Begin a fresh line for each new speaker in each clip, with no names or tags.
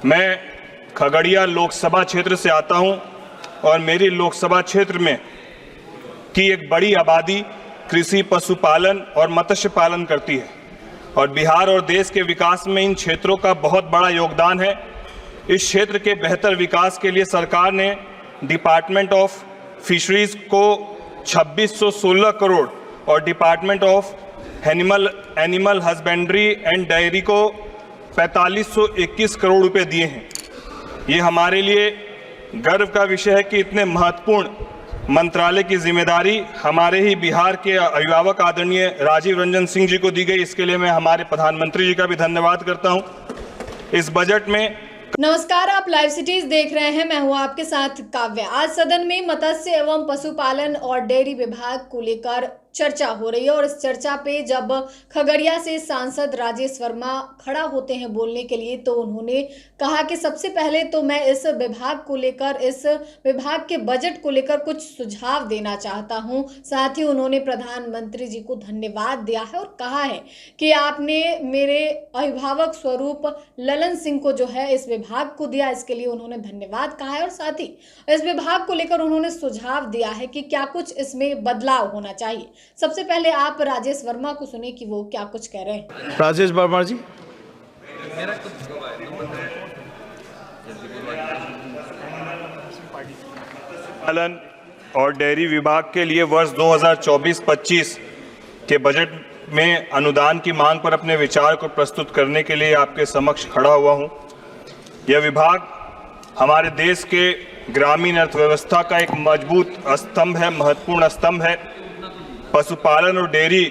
मैं खगड़िया लोकसभा क्षेत्र से आता हूं और मेरी लोकसभा क्षेत्र में की एक बड़ी आबादी कृषि, पशुपालन और मत्स्य पालन करती है और बिहार और देश के विकास में इन क्षेत्रों का बहुत बड़ा योगदान है। इस क्षेत्र के बेहतर विकास के लिए सरकार ने डिपार्टमेंट ऑफ फिशरीज को 2616 करोड़ और department of animal husbandry and dairy को 4521 करोड़ रुपए दिए हैं। ये हमारे लिए गर्व का विषय है कि इतने महत्वपूर्ण मंत्रालय की जिम्मेदारी हमारे ही बिहार के अभिभावक आदरणीय राजीव रंजन सिंह जी को दी गई। इसके लिए मैं हमारे प्रधानमंत्री जी का भी धन्यवाद करता हूं। इस बजट में
नमस्कार, आप लाइव सिटीज देख रहे हैं। मैं हूं आपके साथ काव्या। आज सदन में मत्स्य एवं पशुपालन और डेयरी विभाग को लेकर चर्चा हो रही है और इस चर्चा पे जब खगड़िया से सांसद राजेश वर्मा खड़ा होते हैं बोलने के लिए, तो उन्होंने कहा कि सबसे पहले तो मैं इस विभाग को लेकर, इस विभाग के बजट को लेकर कुछ सुझाव देना चाहता हूं। साथ ही उन्होंने प्रधानमंत्री जी को धन्यवाद दिया है और कहा है कि आपने मेरे अभिभावक स्वरूप ललन सिंह को जो है इस विभाग को दिया, इसके लिए उन्होंने धन्यवाद कहा है। और साथ ही इस विभाग को लेकर उन्होंने सुझाव दिया है कि क्या कुछ इसमें बदलाव होना चाहिए। सबसे पहले आप राजेश वर्मा को सुने कि वो क्या कुछ कह रहे हैं।
राजेश वर्मा जी।
पालन और डेयरी विभाग के लिए वर्ष 2024-25 के बजट में अनुदान की मांग पर अपने विचार को प्रस्तुत करने के लिए आपके समक्ष खड़ा हुआ हूं। यह विभाग हमारे देश के ग्रामीण अर्थव्यवस्था का एक मजबूत स्तंभ है, महत्वपूर्ण स्तंभ है। पशुपालन और डेयरी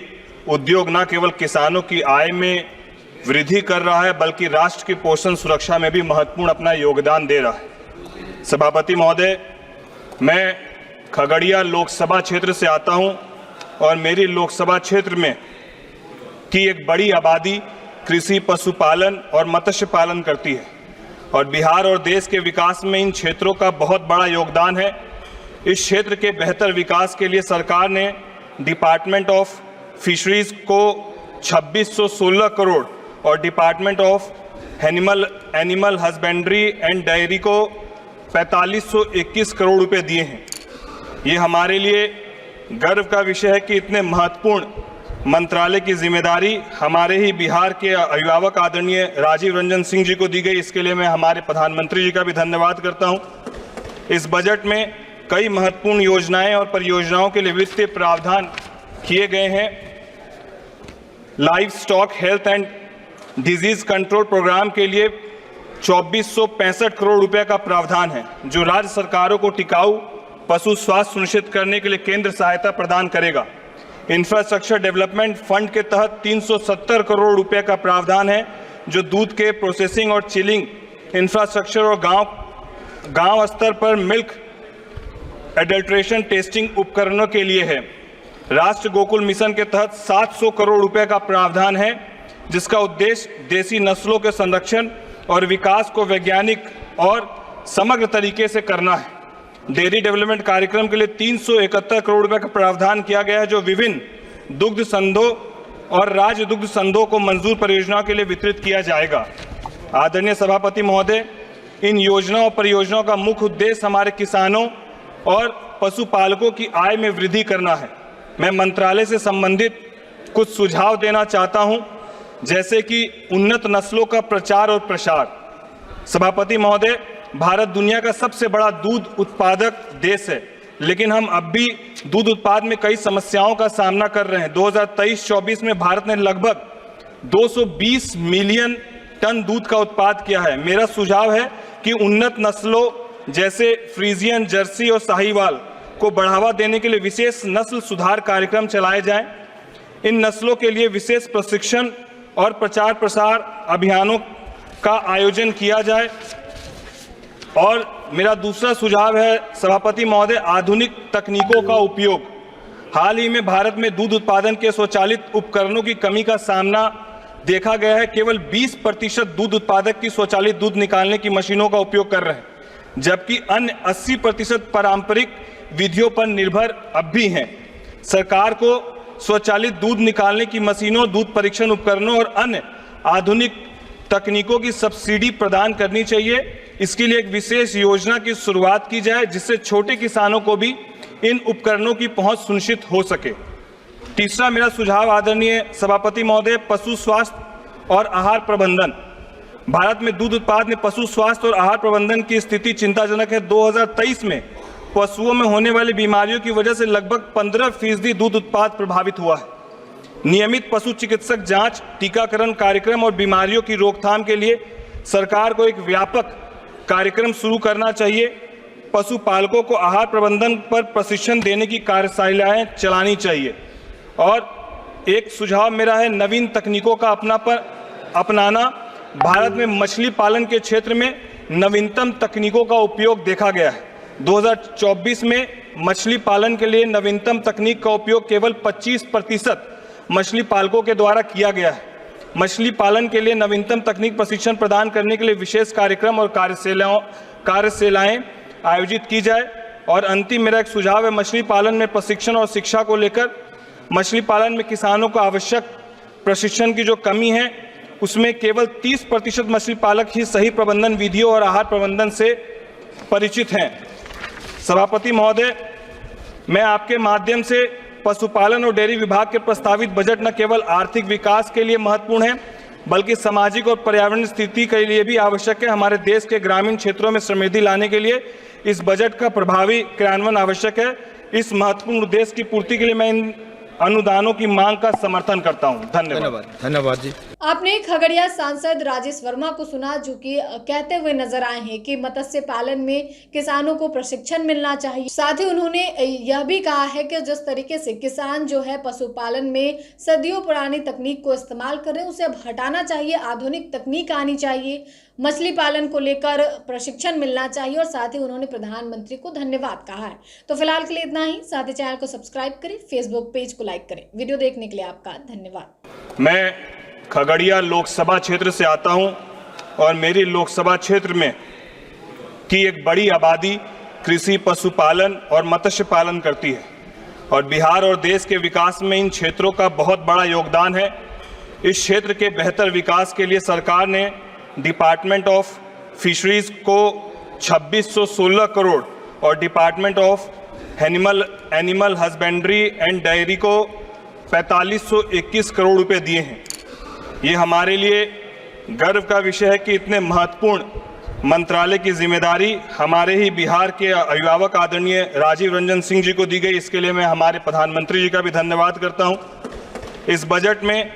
उद्योग न केवल किसानों की आय में वृद्धि कर रहा है, बल्कि राष्ट्र की पोषण सुरक्षा में भी महत्वपूर्ण अपना योगदान दे रहा है। सभापति महोदय, मैं खगड़िया लोकसभा क्षेत्र से आता हूं और मेरी लोकसभा क्षेत्र में की एक बड़ी आबादी कृषि, पशुपालन और मत्स्य पालन करती है और बिहार और देश के विकास में इन क्षेत्रों का बहुत बड़ा योगदान है। इस क्षेत्र के बेहतर विकास के लिए सरकार ने डिपार्टमेंट ऑफ फिशरीज को 2616 करोड़ और department of animal husbandry and dairy को 4521 करोड़ रुपए दिए हैं। ये हमारे लिए गर्व का विषय है कि इतने महत्वपूर्ण मंत्रालय की जिम्मेदारी हमारे ही बिहार के अभिभावक आदरणीय राजीव रंजन सिंह जी को दी गई। इसके लिए मैं हमारे प्रधानमंत्री जी का भी धन्यवाद करता हूं। इस बजट में कई महत्वपूर्ण योजनाएं और परियोजनाओं के लिए वित्तीय प्रावधान किए गए हैं। Livestock health and disease control programme के लिए 2465 करोड़ रुपए का प्रावधान है, जो राज्य सरकारों को टिकाऊ पशु स्वास्थ्य सुनिश्चित करने के लिए केंद्र सहायता प्रदान करेगा। इंफ्रास्ट्रक्चर डेवलपमेंट फंड के तहत 370 करोड़ रुपए का प्रावधान है, जो दूध के प्रोसेसिंग और चिलिंग इंफ्रास्ट्रक्चर और गांव स्तर पर मिल्क एडल्ट्रेशन टेस्टिंग उपकरणों के लिए है। राष्ट्र गोकुल मिशन के तहत 700 करोड़ रुपए का प्रावधान है, जिसका उद्देश्य देसी नस्लों के संरक्षण और विकास को वैज्ञानिक और समग्र तरीके से करना है। डेयरी डेवलपमेंट कार्यक्रम के लिए 371 करोड़ रुपए का प्रावधान किया गया है, जो विभिन्न दुग्ध संघों और राज्य दुग्ध संघों को मंजूर परियोजनाओं के लिए वितरित किया जाएगा। आदरणीय सभापति महोदय, इन योजनाओं और परियोजनाओं का मुख्य उद्देश्य हमारे किसानों और पशुपालकों की आय में वृद्धि करना है। मैं मंत्रालय से संबंधित कुछ सुझाव देना चाहता हूं, जैसे कि उन्नत नस्लों का प्रचार और प्रसार। सभापति महोदय, भारत दुनिया का सबसे बड़ा दूध उत्पादक देश है, लेकिन हम अब भी दूध उत्पादन में कई समस्याओं का सामना कर रहे हैं। 2023-24 में भारत ने लगभग 220 मिलियन टन दूध का उत्पादन किया है। मेरा सुझाव है कि उन्नत नस्लों जैसे फ्रीजियन, जर्सी और साहीवाल को बढ़ावा देने के लिए विशेष नस्ल सुधार कार्यक्रम चलाए जाएं। इन नस्लों के लिए विशेष प्रशिक्षण और प्रचार प्रसार अभियानों का आयोजन किया जाए। और मेरा दूसरा सुझाव है सभापति महोदय, आधुनिक तकनीकों का उपयोग। हाल ही में भारत में दूध उत्पादन के स्वचालित उपकरणों की कमी का सामना देखा गया है। केवल 20% दूध उत्पादक की स्वचालित दूध निकालने की मशीनों का उपयोग कर रहे हैं, जबकि अन्य 80% पारंपरिक विधियों पर निर्भर अब भी हैं। सरकार को स्वचालित दूध निकालने की मशीनों, दूध परीक्षण उपकरणों और अन्य आधुनिक तकनीकों की सब्सिडी प्रदान करनी चाहिए। इसके लिए एक विशेष योजना की शुरुआत की जाए जिससे छोटे किसानों को भी इन उपकरणों की पहुंच सुनिश्चित हो सके। तीसरा मेरा सुझाव आदरणीय सभापति महोदय, पशु स्वास्थ्य और आहार प्रबंधन। भारत में दूध उत्पाद में पशु स्वास्थ्य और आहार प्रबंधन की स्थिति चिंताजनक है। 2023 में पशुओं में होने वाली बीमारियों की वजह से लगभग 15% दूध उत्पाद प्रभावित हुआ है। नियमित पशु चिकित्सक जांच, टीकाकरण कार्यक्रम और बीमारियों की रोकथाम के लिए सरकार को एक व्यापक कार्यक्रम शुरू करना चाहिए। पशुपालकों को आहार प्रबंधन पर प्रशिक्षण देने की कार्यशालाएं चलानी चाहिए। और एक सुझाव मेरा है नवीन तकनीकों का अपनाना। भारत में मछली पालन के क्षेत्र में नवीनतम तकनीकों का उपयोग देखा गया है। 2024 में मछली पालन के लिए नवीनतम तकनीक का उपयोग केवल 25% मछली पालकों के द्वारा किया गया है। मछली पालन के लिए नवीनतम तकनीक प्रशिक्षण प्रदान करने के लिए विशेष कार्यक्रम और कार्यशालाएं आयोजित की जाए। और अंतिम मेरा एक सुझाव है, मछली पालन में प्रशिक्षण और शिक्षा को लेकर मछली पालन में किसानों को आवश्यक प्रशिक्षण की जो कमी है उसमें केवल 30% मछली पालक ही सही प्रबंधन विधियों और आहार प्रबंधन से परिचित हैं। सभापति महोदय, मैं आपके माध्यम से पशुपालन और डेयरी विभाग के प्रस्तावित बजट न केवल आर्थिक विकास के लिए महत्वपूर्ण है बल्कि सामाजिक और पर्यावरण स्थिति के लिए भी आवश्यक है। हमारे देश के ग्रामीण क्षेत्रों में समृद्धि लाने के लिए इस बजट का प्रभावी क्रियान्वयन आवश्यक है। इस महत्वपूर्ण उद्देश्य की पूर्ति के लिए मैं इन अनुदानों की मांग का समर्थन करता हूं।
धन्यवाद जी।
आपने खगड़िया सांसद राजेश वर्मा को सुना, जो कि कहते हुए नजर आए हैं कि मत्स्य पालन में किसानों को प्रशिक्षण मिलना चाहिए। साथ ही उन्होंने यह भी कहा है कि जिस तरीके से किसान जो है पशुपालन में सदियों पुरानी तकनीक को इस्तेमाल कर रहे हैं उसे अब हटाना चाहिए, आधुनिक तकनीक आनी चाहिए, मछली पालन को लेकर प्रशिक्षण मिलना चाहिए। और साथ ही उन्होंने प्रधानमंत्री को धन्यवाद कहा है। तो फिलहाल के लिए इतना ही। साथ ही चैनल को सब्सक्राइब करें, फेसबुक पेज को लाइक करें। वीडियो देखने के लिए आपका धन्यवाद।
मैं खगड़िया लोकसभा क्षेत्र से आता हूं और मेरी लोकसभा क्षेत्र में की एक बड़ी आबादी कृषि, पशुपालन और मत्स्य पालन करती है और बिहार और देश के विकास में इन क्षेत्रों का बहुत बड़ा योगदान है। इस क्षेत्र के बेहतर विकास के लिए सरकार ने डिपार्टमेंट ऑफ फिशरीज को 2616 करोड़ और department of animal husbandry and dairy को 4521 करोड़ रुपए दिए हैं। ये हमारे लिए गर्व का विषय है कि इतने महत्वपूर्ण मंत्रालय की जिम्मेदारी हमारे ही बिहार के अभिभावक आदरणीय राजीव रंजन सिंह जी को दी गई। इसके लिए मैं हमारे प्रधानमंत्री जी का भी धन्यवाद करता हूं। इस बजट में